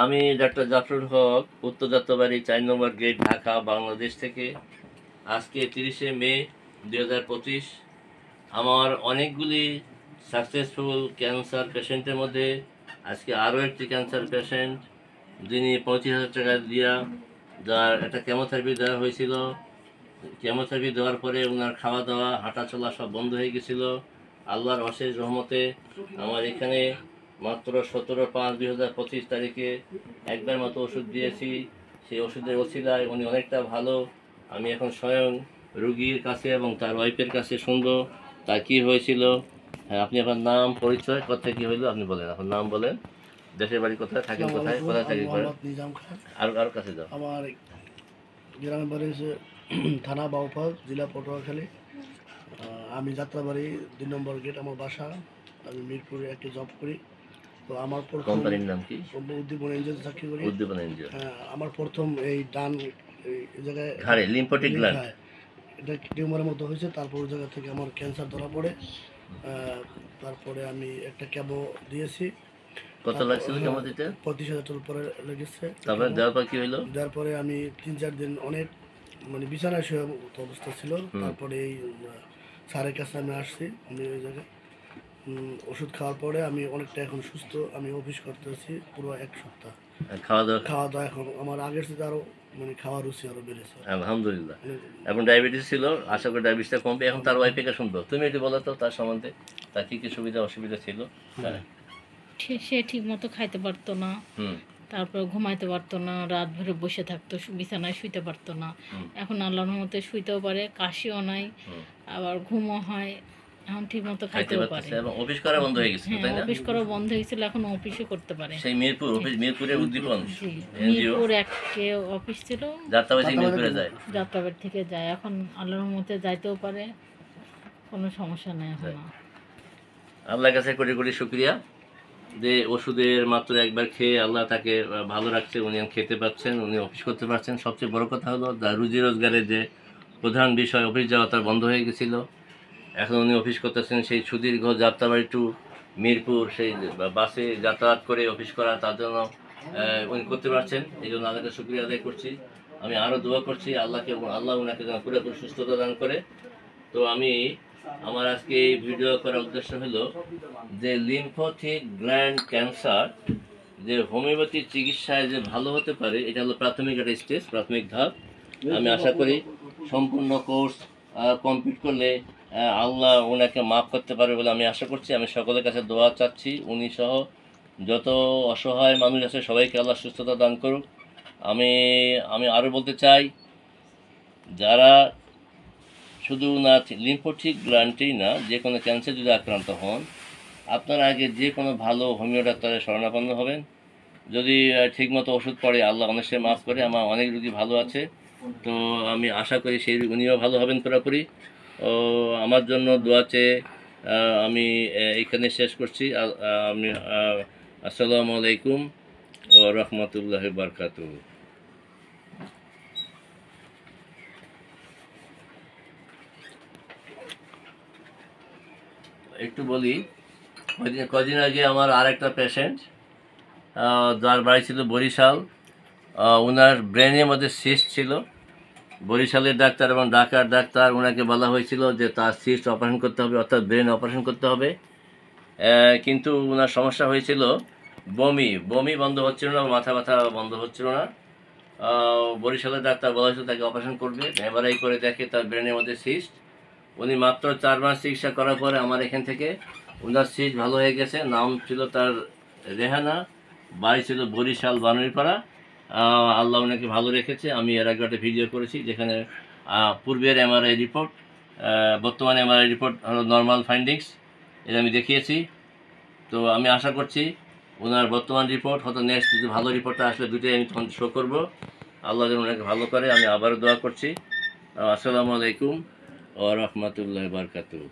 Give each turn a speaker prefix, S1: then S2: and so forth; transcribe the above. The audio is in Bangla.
S1: আমি ডাক্তার জাফরুল হক, উত্তর যাত্রাবাড়ি 4 নম্বর গেট, ঢাকা, বাংলাদেশ থেকে। আজকে 30শে মে 2025। আমার অনেকগুলি সাকসেসফুল ক্যান্সার পেশেন্টের মধ্যে আজকে আরও একটি ক্যান্সার পেশেন্ট, যিনি 35,000 টাকা দিয়া যার একটা কেমোথেরাপি দেওয়া হয়েছিল। কেমোথেরাপি দেওয়ার পরে ওনার খাওয়া দাওয়া হাঁটা চলা সব বন্ধ হয়ে গেছিলো। আল্লাহর অশেষ রহমতে আমার এখানে মাত্র 17/5/2025 তারিখে একবার মতো ওষুধ দিয়েছি। সেই ওষুধের ওসিলায় উনি অনেকটা ভালো। আমি এখন স্বয়ং রুগীর কাছে এবং তার ওয়াইফের কাছে শুনবো তার কী হয়েছিল। হ্যাঁ, আপনি আপনার নাম, পরিচয়, কোথায় কী হইলো আপনি বলেন। আপনার নাম বলেন, দেশের বাড়ি কোথায়, থাকেন কোথায়, কোথায় থাকি করেন, আর কাছে যাও।
S2: আমার গ্রামের বাড়ি হচ্ছে থানা বাউফল, জেলা পটুয়াখালী। আমি যাত্রাবাড়ি 2 নম্বর গেট আমার বাসা। আমি মিরপুরে একটি জব করি। তো আমার
S1: কোম্পানির নাম কি?
S2: উদ্দীপনা এনজিওতে চাকরি করি।
S1: উদ্দীপনা এনজিও।
S2: আমার প্রথম এই ডান এই জায়গায়
S1: ঘাড়ে লিম্ফোটিক গ্ল্যান্ড,
S2: এটা টিউমারের মতো হয়েছে। তারপর ওই জায়গা থেকে আমার ক্যান্সার ধরা পড়ে। তারপরে আমি একটা ক্যাবো দিয়েছি।
S1: কত লাগছিল কেমন দিতে?
S2: 35,000 টাকার উপরে লেগেছে।
S1: তারপরে দেওয়ার পর কি হইলো?
S2: দেওয়ার পরে আমি 3-4 দিন অনেক বিছানায় শুয়ে অবস্থা ছিল। তারপরে এই স্যারের কাছে আমি আসছি। আমি ওই জায়গায় ওষুধ খাওয়ার পরে আমি অনেকটা এখন সুস্থ। আমি অফিস করতেছি পুরো 1 সপ্তাহ। খাওয়া দাওয়া এখন আমার আগের সাথে আরও খাওয়ার রুচি আরও বেড়েছে,
S1: আলহামদুলিল্লাহ। এবং ডায়াবেটিস ছিল, আশা করি ডায়াবেটিসটা কমবে। এখন তার ওয়াইফকে শুনবো, তুমি একটু বলো তো তার সম্বন্ধে, তার কী কী সুবিধা অসুবিধা ছিল।
S3: সে ঠিক মতো খাইতে পারতো না, তারপর ঘুমাইতে পারতো না, রাত ভরে বসে থাকতো, বিছানায় শুইতে পারতো না। এখন আল্লাহর রহমতে শুইতেও পারে, কাশিও নাই, আবার ঘুমও হয়, এখন ঠিক মতো খাইতেও পারে।
S1: এবং অফিস করা বন্ধ হয়ে গেছে, তাই না?
S3: অফিস করা বন্ধ হয়েছিল, এখন অফিসও করতে পারে।
S1: সেই মিরপুরের উদ্দীপন এনজিও,
S3: মিরপুর 1 অফিস ছিল, যাত্রাবাড়ি থেকে যায়। এখন আল্লাহর রহমতে যাইতেও পারে, কোনো সমস্যা নেই এখন।
S1: আল্লাহর কাছে কোটি কোটি শুকরিয়া যে ওষুধের মাত্র একবার খেয়ে আল্লাহ তাকে ভালো রাখছে, উনি খেতে পাচ্ছেন, উনি অফিস করতে পারছেন। সবচেয়ে বড় কথা হলো রুজি রোজগারের যে প্রধান বিষয়, অফিস যাওয়া তার বন্ধ হয়ে গেছিল। এখন উনি অফিস করতেছেন সেই সুদীর্ঘ যাত্রাবাড়ি টু মিরপুর, সেই বাসে যাতায়াত করে অফিস করা, তার জন্য উনি করতে পারছেন। এই জন্য আল্লাহকে শুকরিয়া আদায় করছি। আমি আরও দোয়া করছি আল্লাহকে, আল্লাহ ওনাকে যেন পুরোপুরি সুস্থতা দান করে। তো আমার আজকে এই ভিডিও করার উদ্দেশ্য হলো যে লিম্ফোথিক গ্ল্যান্ড ক্যান্সার যে হোমিওপ্যাথি চিকিৎসায় যে ভালো হতে পারে, এটা হলো প্রাথমিক একটা স্টেজ, প্রাথমিক ধাপ। আমি আশা করি সম্পূর্ণ কোর্স কমপ্লিট করলে আল্লাহ ওনাকে মাফ করতে পারবে বলে আমি আশা করছি। আমি সকলের কাছে দোয়া চাচ্ছি, উনি সহ যত অসহায় মানুষ আছে সবাইকে আল্লাহ সুস্থতা দান করুক। আমি আরও বলতে চাই, যারা শুধু না লিম্ফোটিক গ্ল্যান্ডেই না, যে কোনো ক্যান্সার যদি আক্রান্ত হন, আপনারা আগে যে কোনো ভালো হোমিও ডাক্তারের শরণাপন্ন হবেন। যদি ঠিকমতো ওষুধ পড়ে, আল্লাহ অনেক মাফ করে। আমার অনেক রুগী ভালো আছে, তো আমি আশা করি সেই উনিও ভালো হবেন পুরোপুরি। আমার জন্য দোয়া চেয়ে আমি এখানে শেষ করছি। আমি আসসালামু আলাইকুম ও রহমতুল্লাহ বারকাতুহু। একটু বলি, কদিন আগে আমার আর একটা পেশেন্ট, যার বাড়ি ছিল বরিশাল, ওনার ব্রেনের মধ্যে সিস্ট ছিল। বরিশালের ডাক্তার এবং ঢাকার ডাক্তার, ওনাকে বলা হয়েছিল যে তার সিস্ট অপারেশন করতে হবে, অর্থাৎ ব্রেন অপারেশন করতে হবে। কিন্তু ওনার সমস্যা হয়েছিল বমি বন্ধ হচ্ছিল না, মাথা ব্যথা বন্ধ হচ্ছিল না। বরিশালের ডাক্তার বলা হয়েছিল তাকে অপারেশন করবে। এমআরআই করে দেখে তার ব্রেনের মধ্যে সিস্ট। উনি মাত্র 4 মাস চিকিৎসা করার পরে আমার এখান থেকে ওনার সিস্ট ভালো হয়ে গেছে। নাম ছিল তার রেহানা, বাড়ি ছিল বরিশাল বানুড়িপাড়া। আল্লাহ ওনাকে ভালো রেখেছে। আমি এর আগে একটা ভিডিও করেছি যেখানে পূর্বের এমআরআই রিপোর্ট, বর্তমানে এমআরআই রিপোর্ট হলো নর্মাল ফাইন্ডিংস, এটা আমি দেখিয়েছি। তো আমি আশা করছি ওনার বর্তমান রিপোর্ট হয়তো নেক্সট যদি ভালো রিপোর্টটা আসলে দুটোই আমি তখন শো করবো। আল্লাহ যেন ওনাকে ভালো করে। আমি আবারও দোয়া করছি। আসসালামু আলাইকুম ও রহমতুল্লাহ বারকাতুহু।